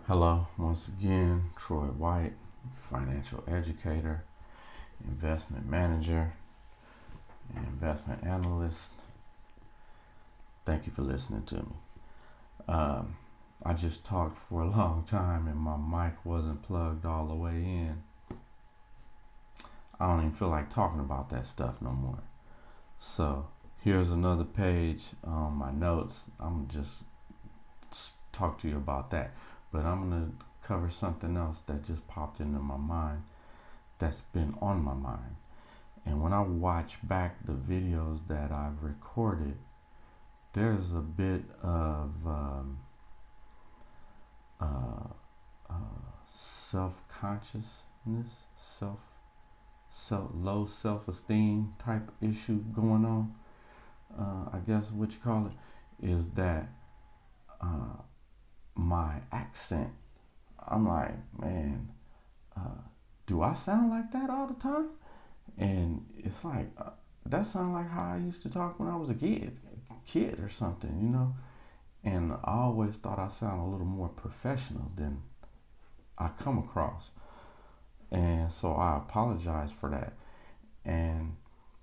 Hello, once again, D.White, financial educator, investment manager, and investment analyst. Thank you for listening to me. Um, I just talked for a long time and my mic wasn't plugged all the way in. I don't even feel like talking about that stuff no more. So here's another page on my notes. I'm just talk to you about that. But I'm going to cover something else that just popped into my mind that's been on my mind. And when I watch back the videos that I've recorded, there's a bit of uh, self-consciousness, low self-esteem type issue going on. I guess what you call it is that uh, my accent. I'm like, man, uh, do I sound like that all the time? And it's like that sounds like how I used to talk when I was a kid or something, you know. And I always thought I sound a little more professional than I come across, and so I apologize for that. And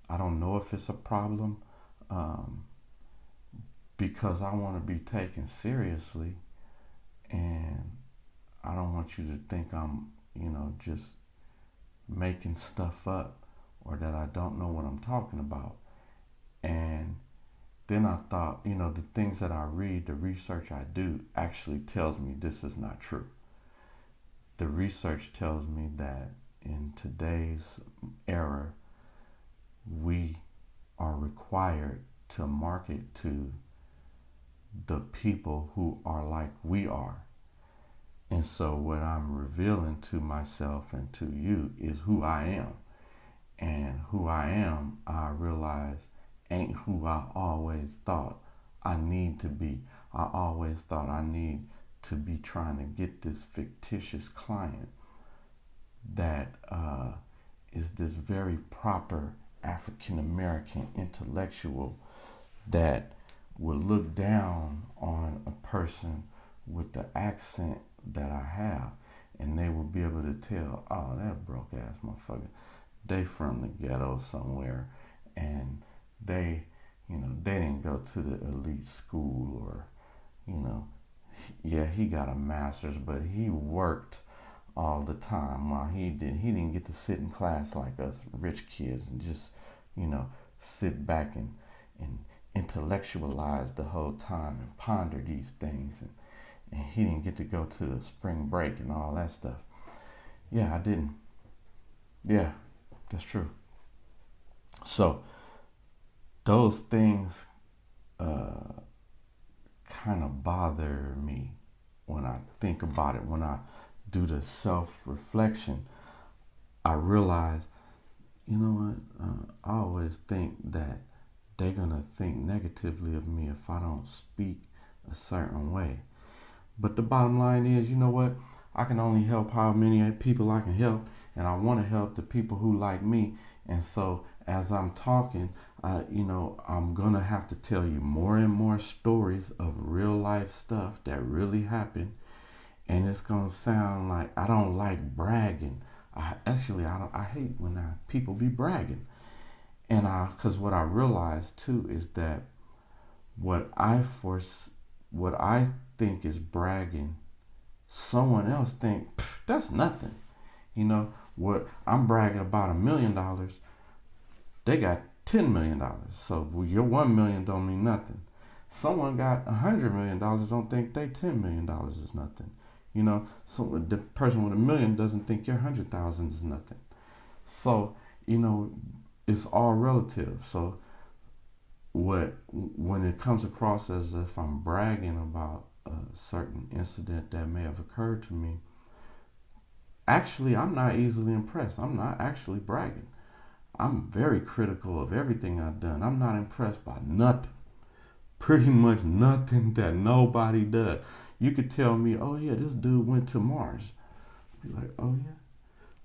I don't know if it's a problem um, because I want to be taken seriously, and I don't want you to think I'm, just making stuff up or that I don't know what I'm talking about. And then I thought, the things that I read, the research I do actually tells me this is not true. The research tells me that in today's era, we are required to market to the people who are like we are. And so what I'm revealing to myself and to you is who I am. And who I am, I realize ain't who I always thought I need to be. I always thought I need to be trying to get this fictitious client that is this very proper African American intellectual that will look down on a person with the accent that I have, and they will be able to tell, oh, that broke ass motherfucker, they from the ghetto somewhere, and they, they didn't go to the elite school, or, yeah, he got a master's, but he worked all the time while he didn't get to sit in class like us rich kids and just, sit back and intellectualize the whole time and ponder these things, and he didn't get to go to the spring break and all that stuff. Yeah, I didn't. Yeah, that's true. So those things uh, kind of bother me when I think about it. When I do the self-reflection, I realize, you know what? I always think that they're gonna think negatively of me if I don't speak a certain way. But the bottom line is, you know what? I can only help how many people I can help, and I want to help the people who like me. And so, as I'm talking, I'm gonna have to tell you more and more stories of real life stuff that really happened, and it's gonna sound like I don't like bragging. I don't. I hate when people be bragging, and because what I realized too is that what I force, what I think is bragging, someone else think that's nothing. What I'm bragging about $1 million, they got $10 million. So your 1 million don't mean nothing. Someone got $100 million, don't think they $10 million is nothing. So the person with 1 million doesn't think your 100,000 is nothing. So you know, it's all relative. So when it comes across as if I'm bragging about a certain incident that may have occurred to me, actually I'm not easily impressed. I'm not actually bragging. I'm very critical of everything I've done. I'm not impressed by nothing. Pretty much nothing that nobody does. You could tell me, oh yeah, this dude went to Mars. Be like, oh yeah,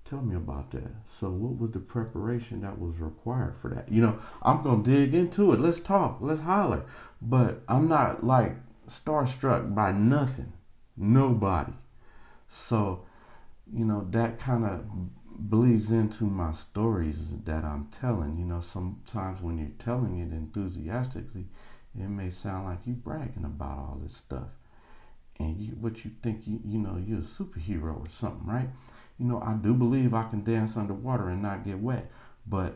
tell me about that. So what was the preparation that was required for that? I'm gonna dig into it. Let's talk. Let's holler. But I'm not like starstruck by nothing. Nobody. So, that kind of bleeds into my stories that I'm telling. Sometimes when you're telling it enthusiastically, it may sound like you bragging about all this stuff. And what you think, you're a superhero or something, right? I do believe I can dance underwater and not get wet, but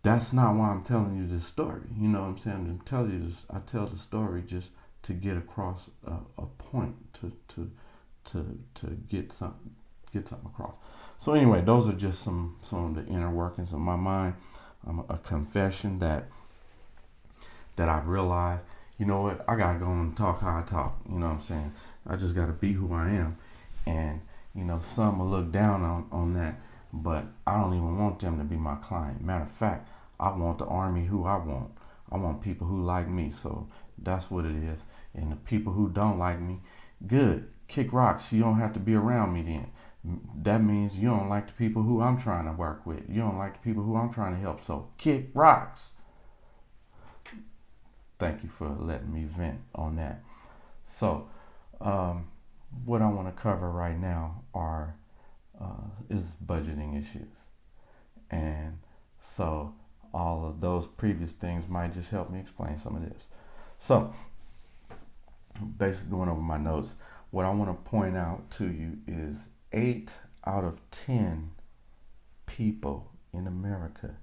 that's not why I'm telling you this story. You know what I'm saying? I tell the story just to get across a point, to get something across. So anyway, those are just some of the inner workings of my mind. A confession that I've realized. You know what? I gotta go and talk how I talk. You know what I'm saying? I just gotta be who I am, and some will look down on that, but I don't even want them to be my client. Matter of fact, I want the army who I want. I want people who like me. So that's what it is. And the people who don't like me, good. Kick rocks. You don't have to be around me then. That means you don't like the people who I'm trying to work with. You don't like the people who I'm trying to help. So kick rocks. Thank you for letting me vent on that. So, what I want to cover right now is budgeting issues, and so all of those previous things might just help me explain some of this. So, basically, going over my notes, what I want to point out to you is 8 out of 10 people in America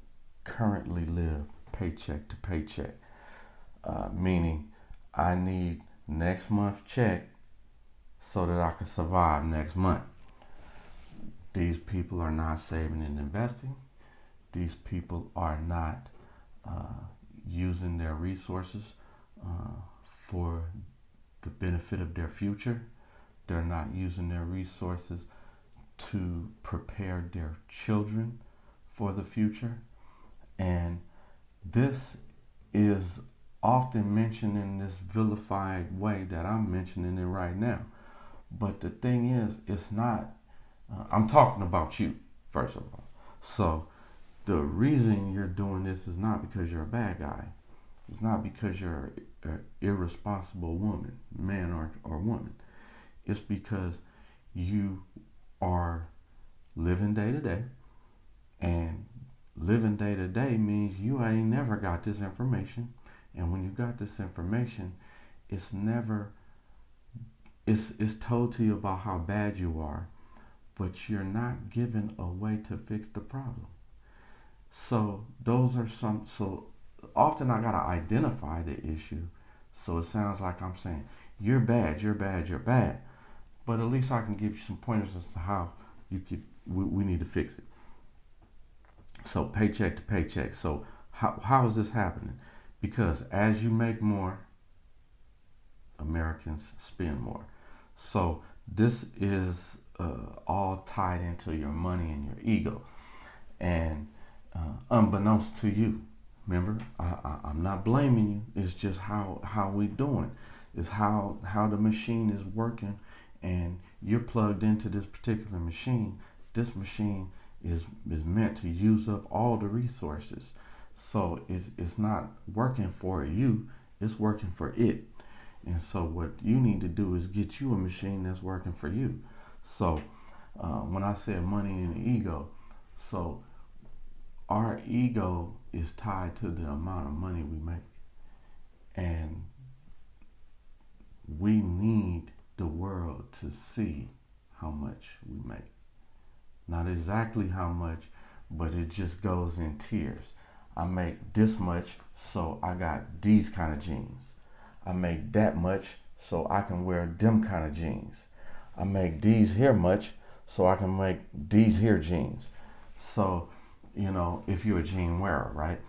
currently live paycheck to paycheck. Meaning I need next month's check so that I can survive next month. These people are not saving and investing. These people are not using their resources for the benefit of their future. They're not using their resources to prepare their children for the future. And this is often mentioned in this vilified way that I'm mentioning it right now. But the thing is, it's not, I'm talking about you, first of all. So the reason you're doing this is not because you're a bad guy. It's not because you're an irresponsible woman, man or woman. It's because you are living day to day, and living day to day means you ain't never got this information. And when you got this information, it's told to you about how bad you are, but you're not given a way to fix the problem. So so often I gotta identify the issue. So it sounds like I'm saying, you're bad, you're bad, you're bad. But at least I can give you some pointers as to how we need to fix it. So paycheck to paycheck. So how is this happening? Because as you make more, Americans spend more. So this is all tied into your money and your ego. And unbeknownst to you, remember, I'm not blaming you. It's just how we doing. It's how the machine is working, and you're plugged into this particular machine. This machine is meant to use up all the resources. So it's not working for you, it's working for it. And so what you need to do is get you a machine that's working for you. So when I said money and ego, so our ego is tied to the amount of money we make. And we need the world to see how much we make. Not exactly how much, but it just goes in tiers. I make this much, so I got these kind of jeans. I make that much, so I can wear them kind of jeans. I make these here much, so I can make these here jeans. So, if you're a jean wearer, right?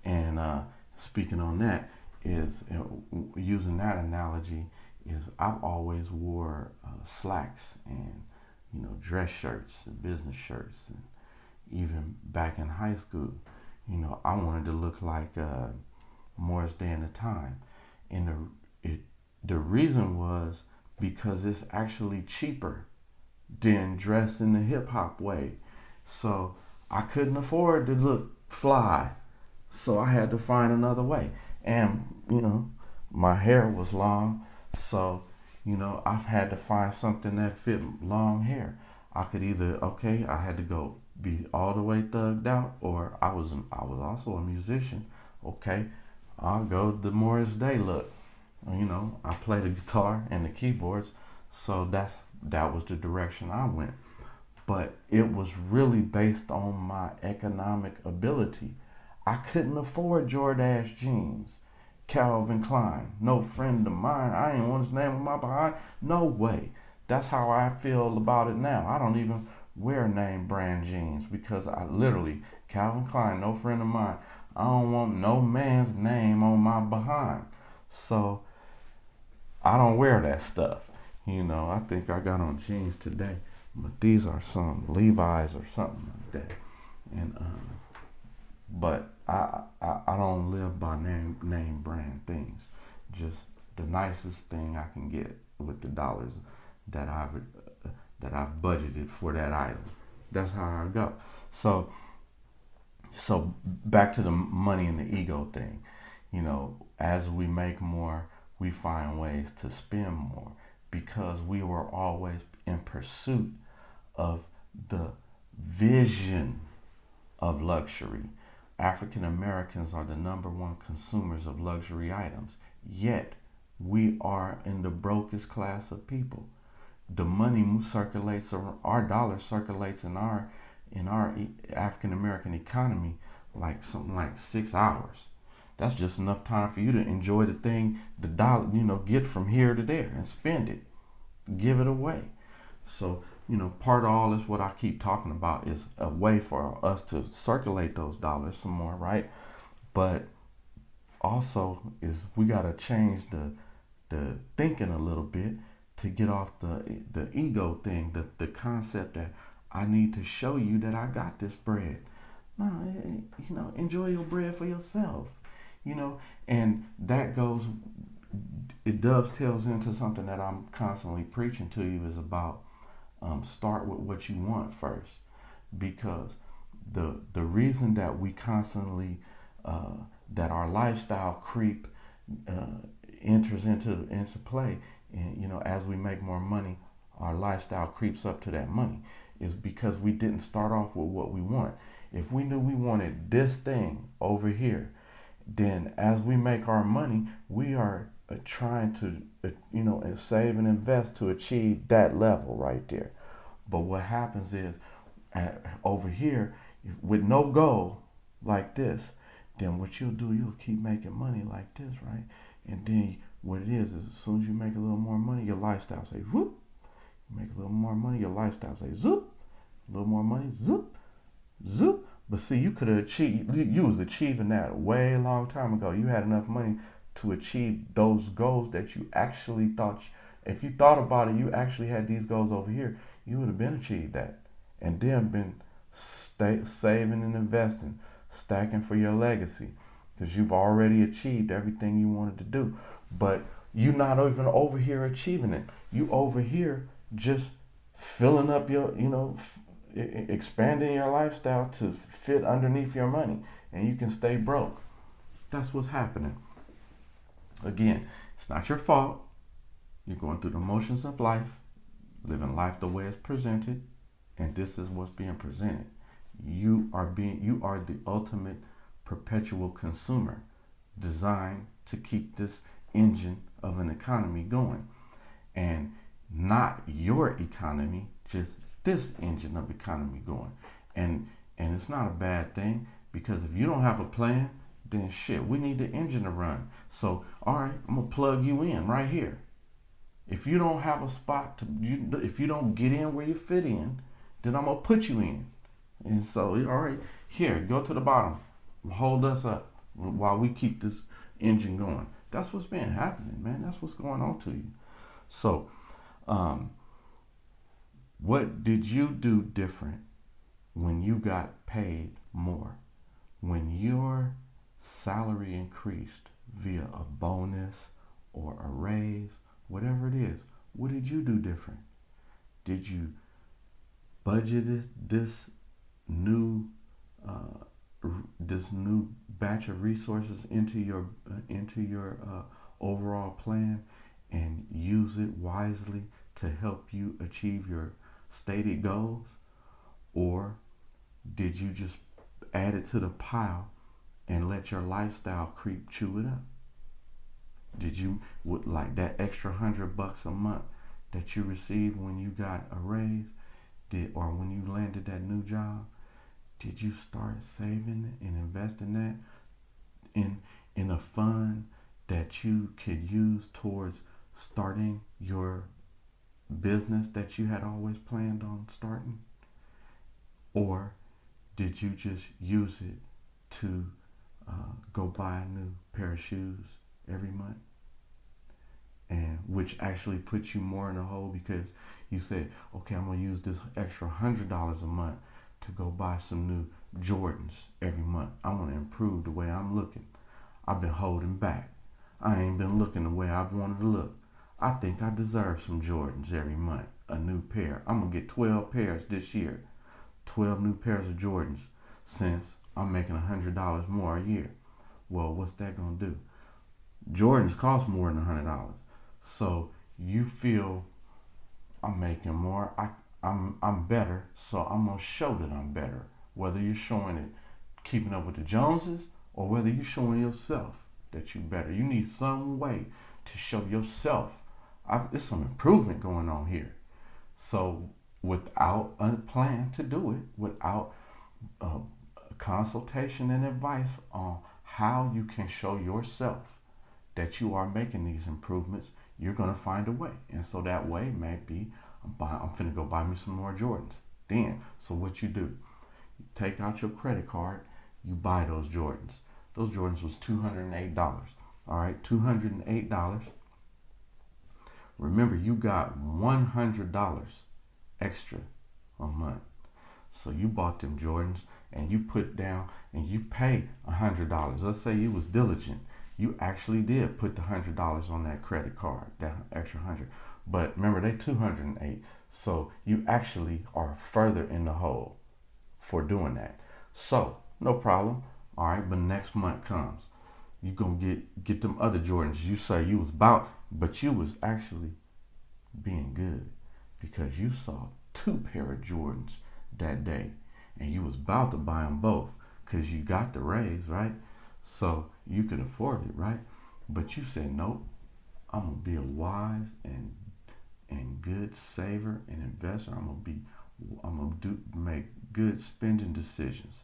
And speaking on that is, using that analogy, is I've always wore slacks and, dress shirts and business shirts. And even back in high school, I wanted to look like Morris Day and the Time. And the reason was because it's actually cheaper than dressed in the hip hop way. So I couldn't afford to look fly. So I had to find another way. And, my hair was long. So, I've had to find something that fit long hair. I could either, okay, I had to go be all the way thugged out, or I was also a musician. Okay, I'll go the Morris Day look. I play the guitar and the keyboards, so that was the direction I went. But it was really based on my economic ability. I couldn't afford Jordache jeans, Calvin Klein. No friend of mine. I ain't want his name on my behind. No way. That's how I feel about it now. I don't even wear name brand jeans because I literally, Calvin Klein, no friend of mine. I don't want no man's name on my behind. So I don't wear that stuff. I think I got on jeans today, but these are some Levi's or something like that. And but I don't live by name brand things. Just the nicest thing I can get with the dollars that I've budgeted for that item. That's how I go. So so back to the money and the ego thing. As we make more, we find ways to spend more because we were always in pursuit of the vision of luxury. African Americans are the number one consumers of luxury items, yet we are in the brokest class of people. The money circulates, our dollar circulates in our African American economy like something like 6 hours. That's just enough time for you to enjoy the thing, the dollar, get from here to there and spend it, give it away. So, part of all this, what I keep talking about, is a way for us to circulate those dollars some more, right? But also is we got to change the thinking a little bit to get off the ego thing, the concept that I need to show you that I got this bread. No, enjoy your bread for yourself. And that goes, it dovetails into something that I'm constantly preaching to you is about start with what you want first, because the reason that we constantly that our lifestyle creep uh, enters into play, and as we make more money, our lifestyle creeps up to that money, is because we didn't start off with what we want. If we knew we wanted this thing over here, then as we make our money, we are trying to, save and invest to achieve that level right there. But what happens is, over here, with no goal like this, then what you'll do, you'll keep making money like this, right? And then what it is as soon as you make a little more money, your lifestyle say whoop. You make a little more money, your lifestyle say zoop. A little more money, zoop, zoop. But see, you could have achieved, you was achieving that way a long time ago. You had enough money to achieve those goals that you actually thought, if you thought about it, you actually had these goals over here, you would have been achieved that. And then been saving and investing, stacking for your legacy, because you've already achieved everything you wanted to do. But you're not even over here achieving it. You over here just filling up your, expanding your lifestyle to fit underneath your money, and you can stay broke. That's what's happening. Again, it's not your fault. You're going through the motions of life, living life the way it's presented, and this is what's being presented. You are the ultimate perpetual consumer, designed to keep this engine of an economy going, and not your economy, just this engine of economy going. And it's not a bad thing, because if you don't have a plan, then shit, we need the engine to run. So all right, I'm gonna plug you in right here. If you don't have a spot if you don't get in where you fit in, then I'm gonna put you in. And so all right, here, go to the bottom, hold us up while we keep this engine going. That's what's been happening, man. That's what's going on to you. So um, what did you do different when you got paid more? When your salary increased via a bonus or a raise, whatever it is, what did you do different? Did you budget this new batch of resources into your overall plan, and use it wisely to help you achieve your stated goals? Or did you just add it to the pile and let your lifestyle creep chew it up? Did you, with like that extra $100 a month that you received when you got a raise, or when you landed that new job, did you start saving and investing that in a fund that you could use towards starting your business that you had always planned on starting? Or did you just use it to go buy a new pair of shoes every month? And which actually puts you more in the hole, because you said, okay, I'm gonna use this extra $100 a month to go buy some new Jordans every month. I want to improve the way I'm looking. I've been holding back. I ain't been looking the way I wanted to look. I think I deserve some Jordans every month, a new pair. I'm gonna get 12 pairs this year, 12 new pairs of Jordans, since I'm making $100 more a year. Well, what's that gonna do? Jordans cost more than $100. So you feel I'm making more, I'm better, so I'm gonna show that I'm better. Whether you're showing it keeping up with the Joneses, or whether you're showing yourself that you're better. You need some way to show yourself. There's some improvement going on here. So without a plan to do it, without a consultation and advice on how you can show yourself that you are making these improvements, you're gonna find a way. And so that way may be, I'm finna go buy me some more Jordans. Then, so what you do, you take out your credit card, you buy those Jordans. Those Jordans was $208. All right, $208. Remember, you got $100 extra a month. So you bought them Jordans and you put down and you pay $100. Let's say you was diligent. You actually did put the $100 on that credit card, that extra 100. But remember, they 208. So you actually are further in the hole for doing that. So no problem. All right, but next month comes, you gonna get them other Jordans. You say you was about, but you was actually being good, because you saw 2 pair of Jordans that day, and you was about to buy them both because you got the raise, right? So you could afford it, right? But you said, nope, I'm gonna be a wise and good saver and investor. I'm gonna make good spending decisions.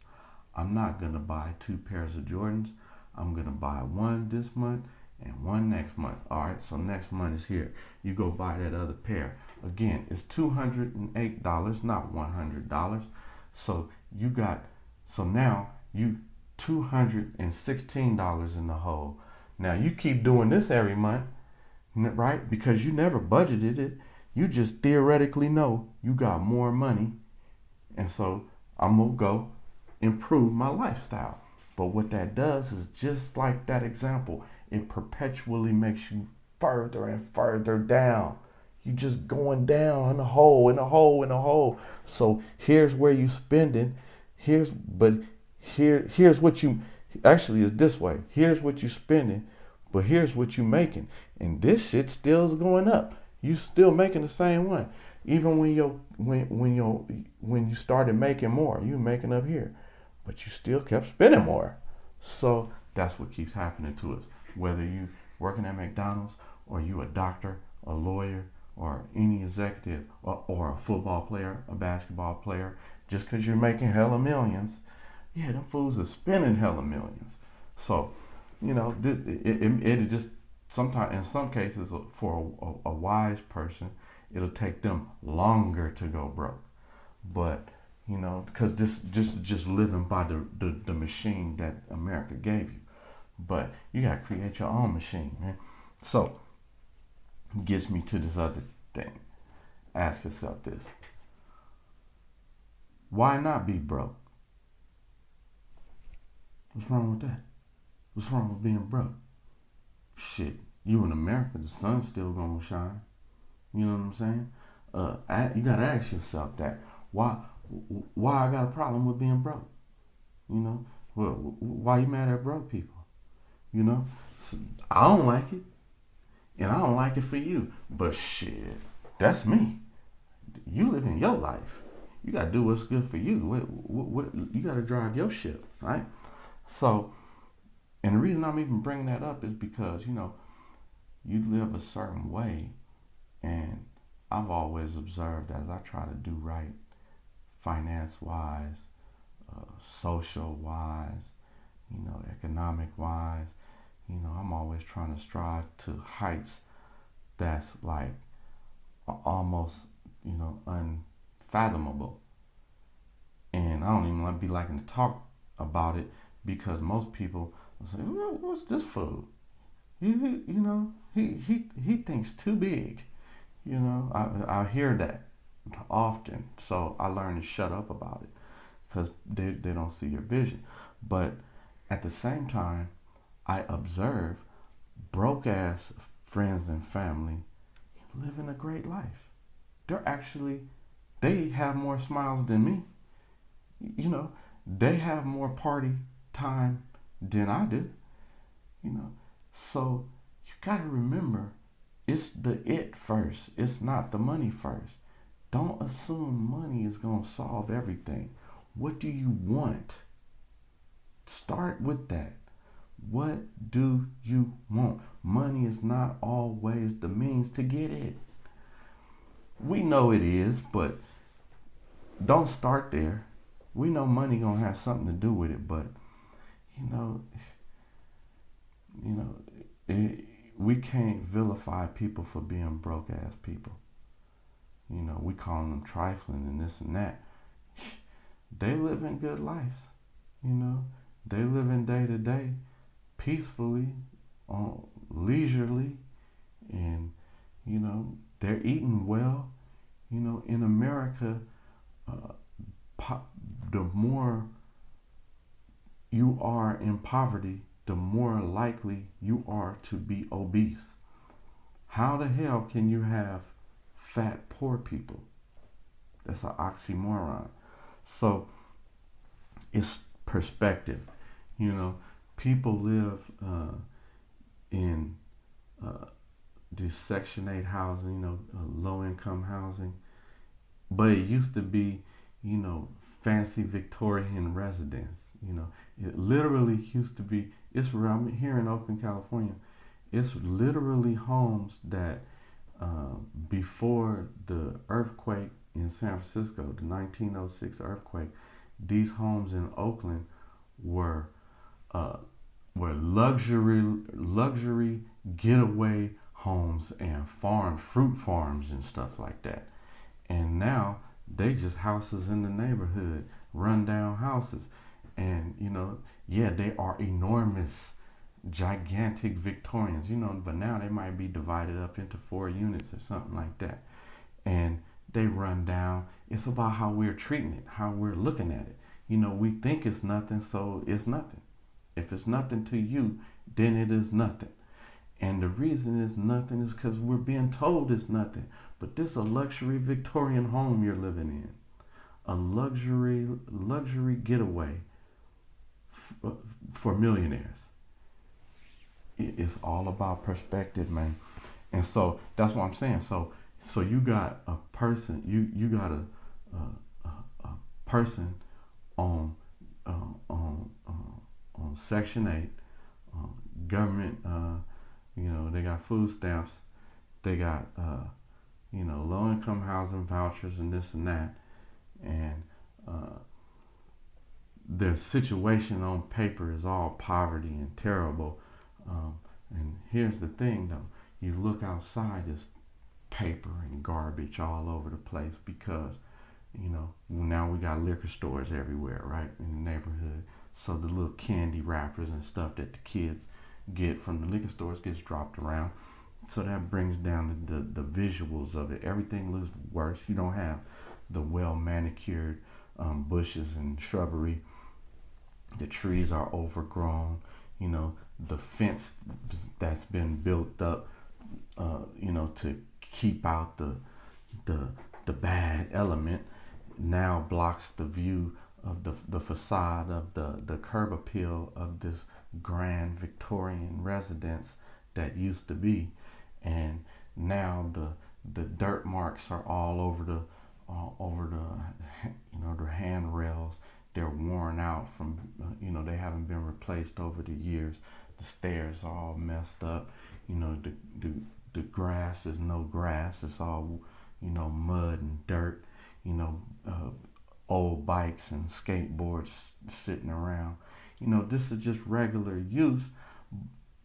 I'm not gonna buy 2 pairs of Jordans. I'm gonna buy one this month and one next month. All right, so next month is here. You go buy that other pair. Again, it's $208, not $100. So now you $216 in the hole. Now you keep doing this every month, right? Because you never budgeted it. You just theoretically know you got more money, and so I'm gonna go improve my lifestyle. But what that does is, just like that example, it perpetually makes you further and further down. You just going down in the hole, in the hole, in the hole. So here's where you spending. Here's what you actually is this way. Here's what you spending, but here's what you making. And this shit still is going up. You still making the same one. Even when you started making more, you making up here, but you still kept spending more. So that's what keeps happening to us. Whether you working at McDonald's, or you a doctor, a lawyer, or any executive, or a football player, a basketball player, just because you're making hella millions, yeah, them fools are spending hella millions. So, it just sometimes, in some cases, for a wise person, it'll take them longer to go broke. But because this just living by the machine that America gave you. But you gotta create your own machine, man. So gets me to this other thing. Ask yourself this: why not be broke? What's wrong with that? What's wrong with being broke? Shit, you in America, the sun's still gonna shine. You know what I'm saying? You gotta ask yourself that. Why I got a problem with being broke? Well, why you mad at broke people? I don't like it. and I don't like it for you. But shit, that's me. You live in your life. You gotta do what's good for you. You gotta drive your ship, right? So, and the reason I'm even bringing that up is because you live a certain way, and I've always observed as I try to do right, finance wise, social wise, economic wise. I'm always trying to strive to heights that's like almost, unfathomable. And I don't even like be liking to talk about it because most people will say, "What's this food? He thinks too big." I hear that often, so I learn to shut up about it because they don't see your vision. But at the same time, I observe broke ass friends and family living a great life. They're actually, they have more smiles than me. You know, they have more party time than I do. You know, so you gotta remember, it's the it first. It's not the money first. Don't assume money is gonna solve everything. What do you want? Start with that. What do you want? Money is not always the means to get it. We know it is, but don't start there. We know money gonna have something to do with it, but you know, you know, it, we can't vilify people for being broke ass people. We call them trifling and this and that. They live in good lives. You know, they live in day to day, peacefully, leisurely, and they're eating well. In America, uh, the more you are in poverty, the more likely you are to be obese. How the hell can you have fat poor people? That's an oxymoron. So it's perspective. You know, people live in uh, this Section 8 housing, low income housing, but it used to be, fancy Victorian residence. It literally used to be. It's where I'm here in Oakland, California. It's literally homes that before the earthquake in San Francisco, the 1906 earthquake, these homes in Oakland were uh, were luxury getaway homes and fruit farms and stuff like that. And now they just houses in the neighborhood, run down houses, and yeah, they are enormous, gigantic Victorians, but now they might be divided up into 4 units or something like that, and they run down. It's about how we're treating it, how we're looking at it. We think it's nothing, so it's nothing. If it's nothing to you, then it is nothing. And the reason it's nothing is because we're being told it's nothing. But this is a luxury Victorian home you're living in, a luxury getaway for millionaires. It's all about perspective, man. And so that's what I'm saying. So you got a person, you got a person on on Section 8, government. They got food stamps, they got low income housing vouchers and this and that, and their situation on paper is all poverty and terrible. And here's the thing, though: you look outside, there's paper and garbage all over the place because now we got liquor stores everywhere, right, in the neighborhood. So the little candy wrappers and stuff that the kids get from the liquor stores gets dropped around. So that brings down the visuals of it. Everything looks worse. You don't have the well manicured bushes and shrubbery. The trees are overgrown. The fence that's been built up, to keep out the bad element, now blocks the view of the facade of the curb appeal of this Grand Victorian residence that used to be. and now the dirt marks are all over the the handrails. They're worn out from they haven't been replaced over the years. The stairs are all messed up. The the the grass is no grass. It's all mud and dirt. You know, uh, old bikes and skateboards sitting around. This is just regular use,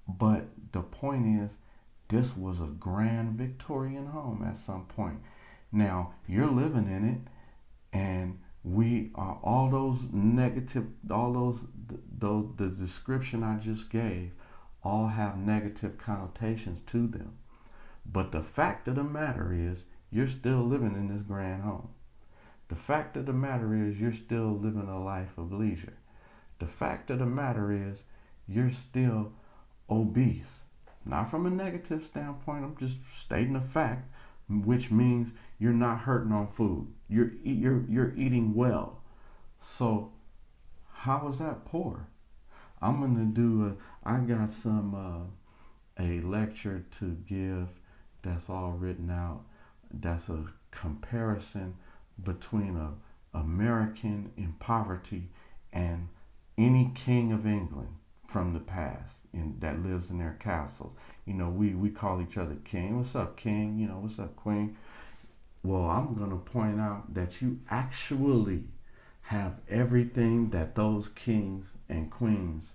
but the point is, this was a Grand Victorian home at some point. Now you're living in it, and we are all those negative, all those the description I just gave, all have negative connotations to them. But the fact of the matter is, you're still living in this grand home. The fact of the matter is, you're still living a life of leisure. The fact of the matter is, you're still obese. Not from a negative standpoint, I'm just stating a fact, which means you're not hurting on food. You're eating well. So how is that poor? I'm gonna I got a lecture to give that's all written out. That's a comparison between a American in poverty and any king of England from the past that lives in their castles. We call each other king. What's up, king? What's up, queen? Well, I'm going to point out that you actually have everything that those kings and queens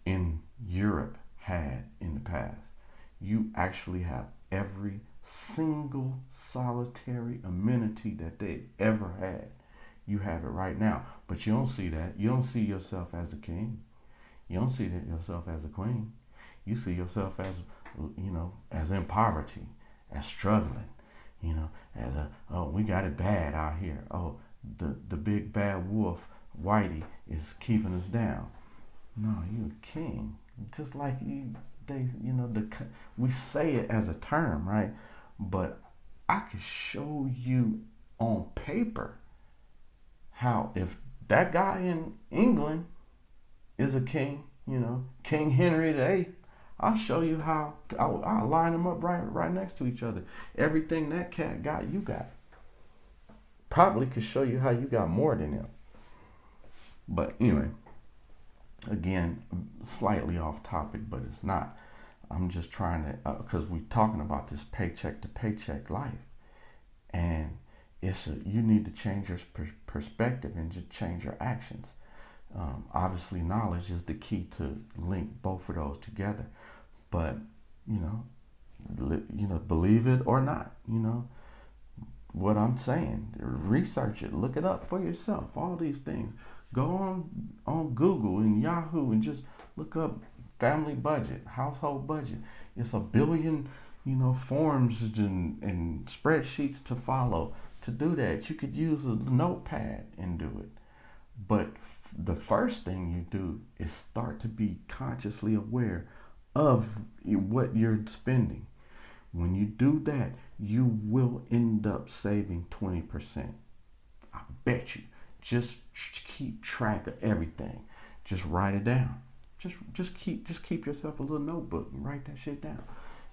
in Europe had in the past. You actually have every single solitary amenity that they ever had. You have it right now. But you don't see that. You don't see yourself as a king. You don't see that yourself as a queen. You see yourself as in poverty, as struggling, as oh, we got it bad out here. Oh, the big bad wolf, Whitey, is keeping us down. No, you're a king. Just like we say it as a term, right? But I could show you on paper how, if that guy in England is a king, King Henry VIII, I'll show you how. I'll line them up right next to each other. Everything that cat got, you got. Probably could show you how you got more than him. But anyway, again, slightly off topic, but it's not. I'm just trying to, because we're talking about this paycheck to paycheck life, and you need to change your perspective and just change your actions. Obviously, knowledge is the key to link both of those together. But believe it or not, what I'm saying. Research it, look it up for yourself. All these things. Go on Google and Yahoo and just look up family budget, household budget. It's a billion, forms and spreadsheets to follow. To do that, you could use a notepad and do it. But the first thing you do is start to be consciously aware of what you're spending. When you do that, you will end up saving 20%. I bet you. Just keep track of everything. Just write it down. Just keep yourself a little notebook and write that shit down.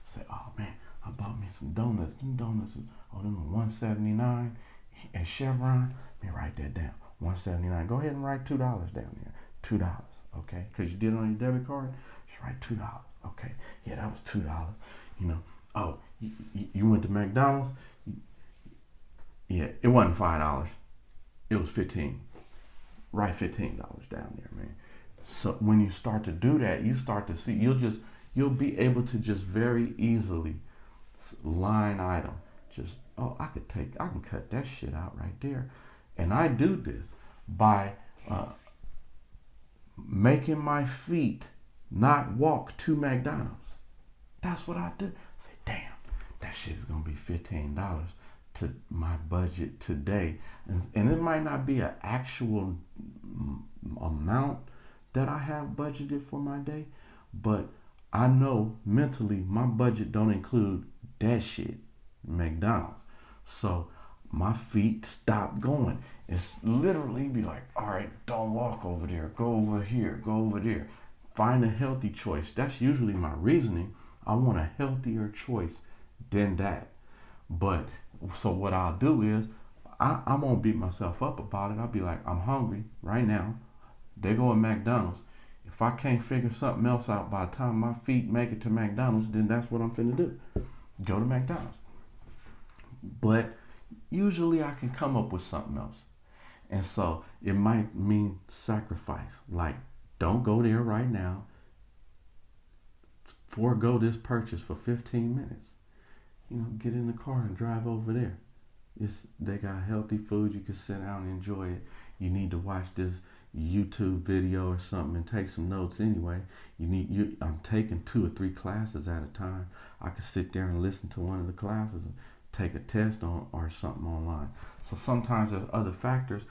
Say, oh man, I bought me some donuts. Them donuts, them are $1.79 at Chevron. Let me write that down. $1.79. Go ahead and write $2 down there. $2, okay? Because you did it on your debit card. Just write $2. Okay, yeah, that was $2. Oh, you went to McDonald's. Yeah, it wasn't $5. It was $15. Write $15 down there, man. So when you start to do that, you start to see. You'll be able to just very easily line item. Just I can cut that shit out right there. And I do this by making my feet not walk to McDonald's. That's what I do. Say, damn, that shit is gonna be $15 to my budget today, and it might not be an actual amount that I have budgeted for my day, but I know mentally my budget don't include that shit, McDonald's. So my feet stop going. It's literally be like, all right, don't walk over there. Go over here. Go over there. Find a healthy choice. That's usually my reasoning. I want a healthier choice than that. But so what I'll do is I won't beat myself up about it. I'll be like, I'm hungry right now. They go at McDonald's. If I can't figure something else out by the time my feet make it to McDonald's, then that's what I'm finna do. Go to McDonald's. But usually I can come up with something else. And so it might mean sacrifice. Like, don't go there right now. Forego this purchase for 15 minutes. Get in the car and drive over there. They got healthy food. You can sit down and enjoy it. You need to watch this YouTube video or something and take some notes anyway. I'm taking 2 or 3 classes at a time. I could sit there and listen to one of the classes and take a test on or something online. So sometimes there's other factors.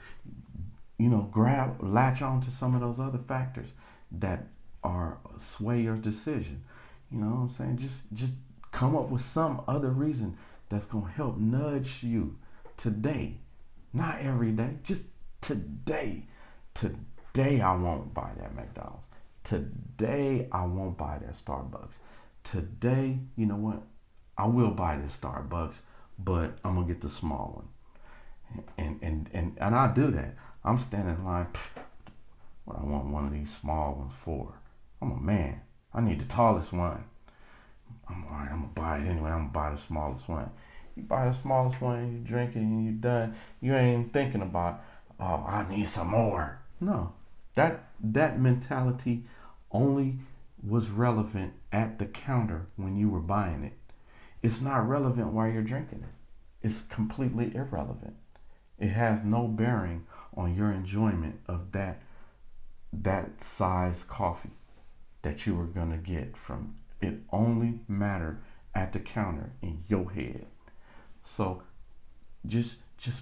Latch on to some of those other factors that are sway your decision. You know what I'm saying? Just come up with some other reason that's going to help nudge you today. Not every day, just today. Today I won't buy that McDonald's. Today I won't buy that Starbucks. Today, you know what? I will buy this Starbucks, but I'm going to get the small one. And I do that. I'm standing in line. What I want one of these small ones for? I'm a man. I need the tallest one. I'm gonna buy it anyway. I'm gonna buy the smallest one. You buy the smallest one, you drink it, and you're done. You ain't even thinking about, oh, I need some more. No, that mentality only was relevant at the counter when you were buying it. It's not relevant while you're drinking it. It's completely irrelevant. It has no bearing on your enjoyment of that size coffee that you were gonna get from it. Only mattered at the counter in your head. So just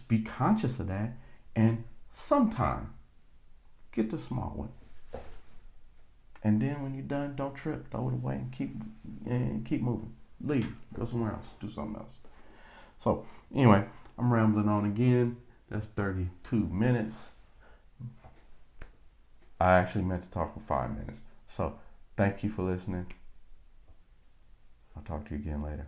be conscious of that, and sometime get the small one. And then when you're done, don't trip, throw it away, and keep moving. Leave, go somewhere else, do something else. So anyway, I'm rambling on again. That's 32 minutes. I actually meant to talk for 5 minutes. So thank you for listening. I'll talk to you again later.